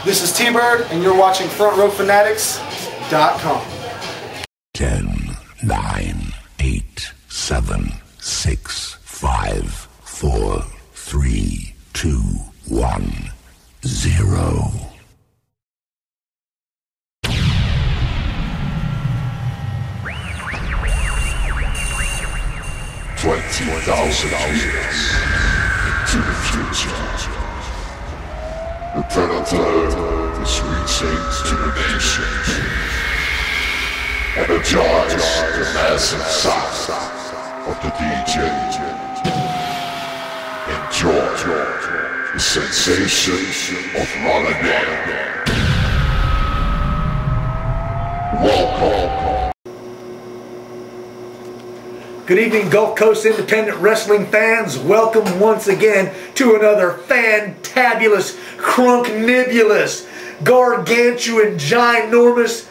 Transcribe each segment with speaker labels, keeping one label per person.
Speaker 1: This is T-Bird, and you're watching FrontRowFanatics.com.
Speaker 2: 10, 9, 8, 7, 6, 5, 4, 3, 2, 1, 0. $20,000 years into the future. The predator is reaching to the nation. Energize the massive sound of the DJ. Enjoy the sensation of running in. Welcome.
Speaker 3: Good evening, Gulf Coast independent wrestling fans. Welcome once again to another fantabulous, crunknibulous, gargantuan, ginormous,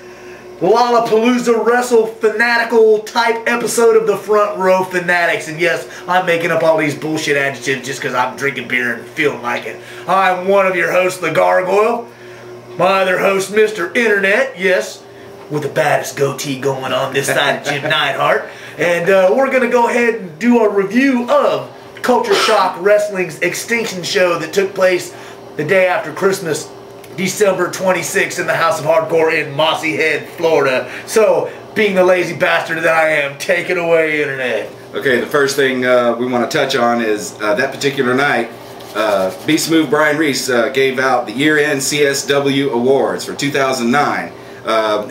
Speaker 3: Lollapalooza Wrestle Fanatical type episode of the Front Row Fanatics. And yes, I'm making up all these bullshit adjectives just because I'm drinking beer and feeling like it. I'm one of your hosts, the Gargoyle. My other host, Mr.Internet, yes, with the baddest goatee going on this side of Jim Neidhart. And we're going to go ahead and do a review of Culture Shock Wrestling's Extinction show that took place the day after Christmas, December 26th, in the House of Hardcore in Mossy Head, Florida. So, being the lazy bastard that I am, take it away, Internet.
Speaker 4: Okay, the first thing we want to touch on is that particular night, Beast Move Brian Reese gave out the year-end CSW Awards for 2009.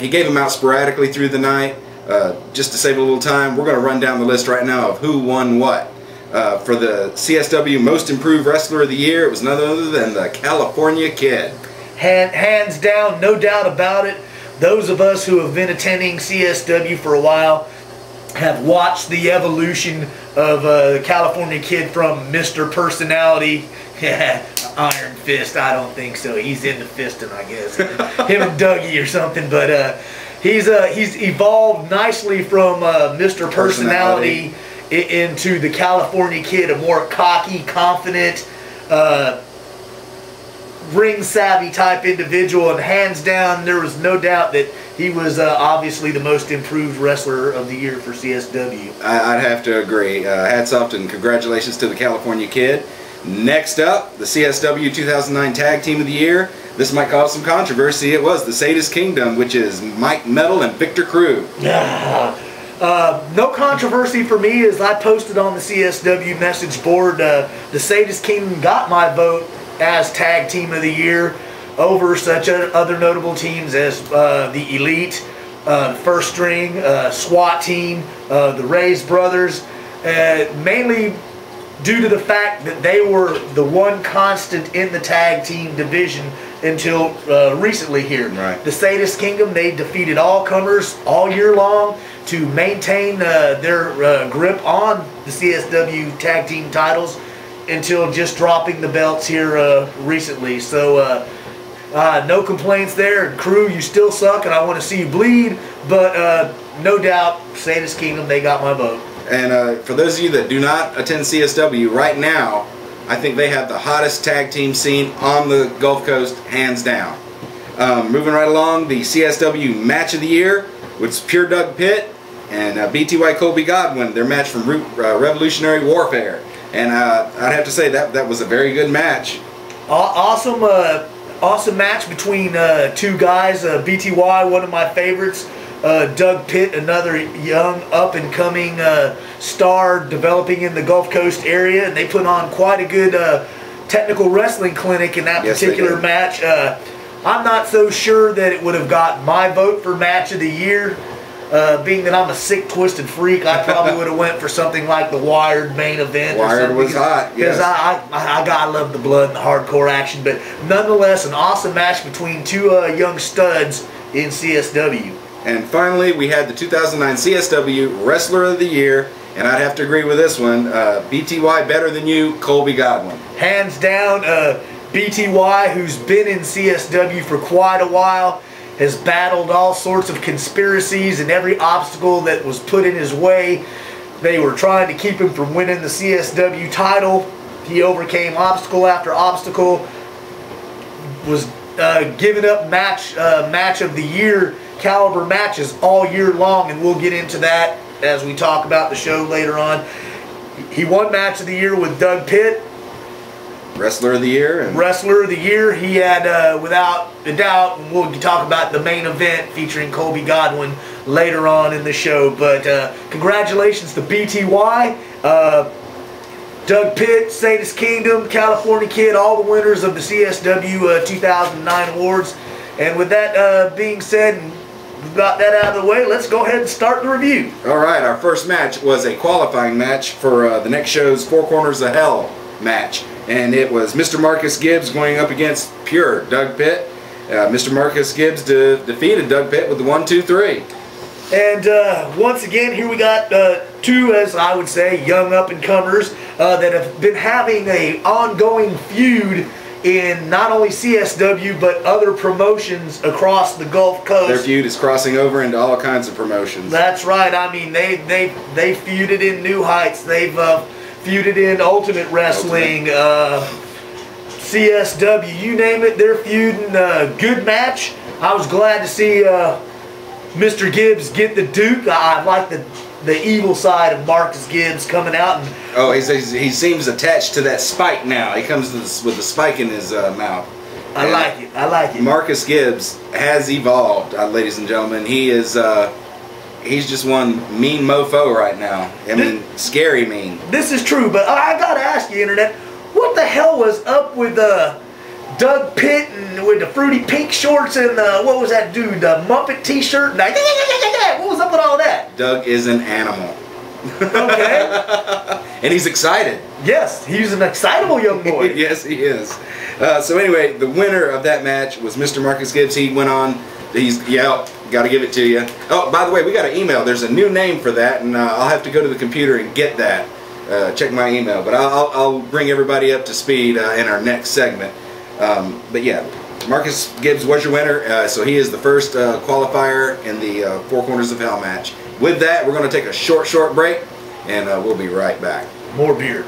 Speaker 4: He gave them out sporadically through the night. Just to save a little time, we're going to run down the list right now of who won what. For the CSW Most Improved Wrestler of the Year, it was none other than the California Kid.
Speaker 3: Hands down, no doubt about it. Those of us who have been attending CSW for a while have watched the evolution of the California Kid from Mr. Personality. Iron Fist, I don't think so. He's into fisting, I guess. Him and Dougie or something, but he's evolved nicely from Mr. Personality into the California Kid, a more cocky, confident, ring-savvy type individual, and hands down, there was no doubt that he was obviously the most improved wrestler of the year for CSW.
Speaker 4: I'd have to agree. Hats off and congratulations to the California Kid. Next up, the CSW 2009 Tag Team of the Year. This might cause some controversy. It was the Sadist Kingdom, which is Mike Metal and Victor Crew.
Speaker 3: No controversy for me, as I posted on the CSW message board. The Sadist Kingdom got my vote as Tag Team of the Year over such other notable teams as the Elite, First String, SWAT Team, the Ray's Brothers, mainly due to the fact that they were the one constant in the tag team division until recently here.
Speaker 4: Right.
Speaker 3: The Sadist Kingdom, they defeated all comers all year long to maintain their grip on the CSW tag team titles until just dropping the belts here recently. So no complaints there. Crew, you still suck and I want to see you bleed, but no doubt Sadist Kingdom, they got my vote.
Speaker 4: And for those of you that do not attend CSW right now, I think they have the hottest tag team scene on the Gulf Coast, hands down. Moving right along, the CSW Match of the Year was Pure Doug Pitt and BTY Colby Godwin, their match from Revolutionary Warfare. And I'd have to say that was a very good match.
Speaker 3: Awesome, awesome match between two guys. BTY, one of my favorites. Doug Pitt, another young up-and-coming star developing in the Gulf Coast area, and they put on quite a good technical wrestling clinic in that particular match. I'm not so sure that it would have got my vote for Match of the Year. Being that I'm a sick, twisted freak, I probably would have went for something like the Wired main event.
Speaker 4: Wired was hot, yes.
Speaker 3: Because I love the blood and the hardcore action, but nonetheless, an awesome match between two young studs in CSW.
Speaker 4: And finally, we had the 2009 CSW Wrestler of the Year, and I'd have to agree with this one. BTY Better Than You, Colby Godwin.
Speaker 3: Hands down, BTY, who's been in CSW for quite a while, has battled all sorts of conspiracies and every obstacle that was put in his way. They were trying to keep him from winning the CSW title. He overcame obstacle after obstacle, was giving up match of the year caliber matches all year long, and we'll get into that as we talk about the show later on. He won match of the year with Doug Pitt.
Speaker 4: Wrestler of the year.
Speaker 3: Wrestler of the year. He had, without a doubt, we'll talk about the main event featuring Colby Godwin later on in the show. But congratulations to BTY, Doug Pitt, Sadist Kingdom, California Kid, all the winners of the CSW 2009 awards. And with that being said, and we've got that out of the way, let's go ahead and start the review.
Speaker 4: All right, our first match was a qualifying match for the next show's Four Corners of Hell match. And it was Mr. Marcus Gibbs going up against pure Doug Pitt. Mr. Marcus Gibbs defeated Doug Pitt with the 1-2-3.
Speaker 3: And once again, here we got two, as I would say, young up-and-comers that have been having an ongoing feud in not only CSW but other promotions across the Gulf Coast.
Speaker 4: Their feud is crossing over into all kinds of promotions.
Speaker 3: That's right. I mean, they feuded in New Heights. They've feuded in Ultimate Wrestling, CSW, you name it. They're feuding. Good match. I was glad to see Mr. Gibbs get the Duke. I like the evil side of Marcus Gibbs coming out. And
Speaker 4: oh, he seems attached to that spike now. He comes with the spike in his mouth.
Speaker 3: I like it. I like it.
Speaker 4: Marcus Gibbs has evolved, ladies and gentlemen. He is he's just one mean mofo right now. I mean, scary mean.
Speaker 3: This is true, but I gotta ask you, Internet, what the hell was up with Doug Pitt and with the fruity pink shorts and what was that dude, the Muppet T-shirt? What was up with all that?
Speaker 4: Doug is an animal.
Speaker 3: Okay.
Speaker 4: And he's excited.
Speaker 3: Yes, he's an excitable young boy.
Speaker 4: Yes, he is. So anyway, the winner of that match was Mr. Marcus Gibbs. He went on. Got to give it to you. Oh, by the way, we got an email. There's a new name for that, and I'll have to go to the computer and get that. Check my email, but I'll bring everybody up to speed in our next segment. But yeah, Marcus Gibbs was your winner, so he is the first qualifier in the Four Corners of Hell match. With that, we're going to take a short break, and we'll be right back.
Speaker 3: More beer.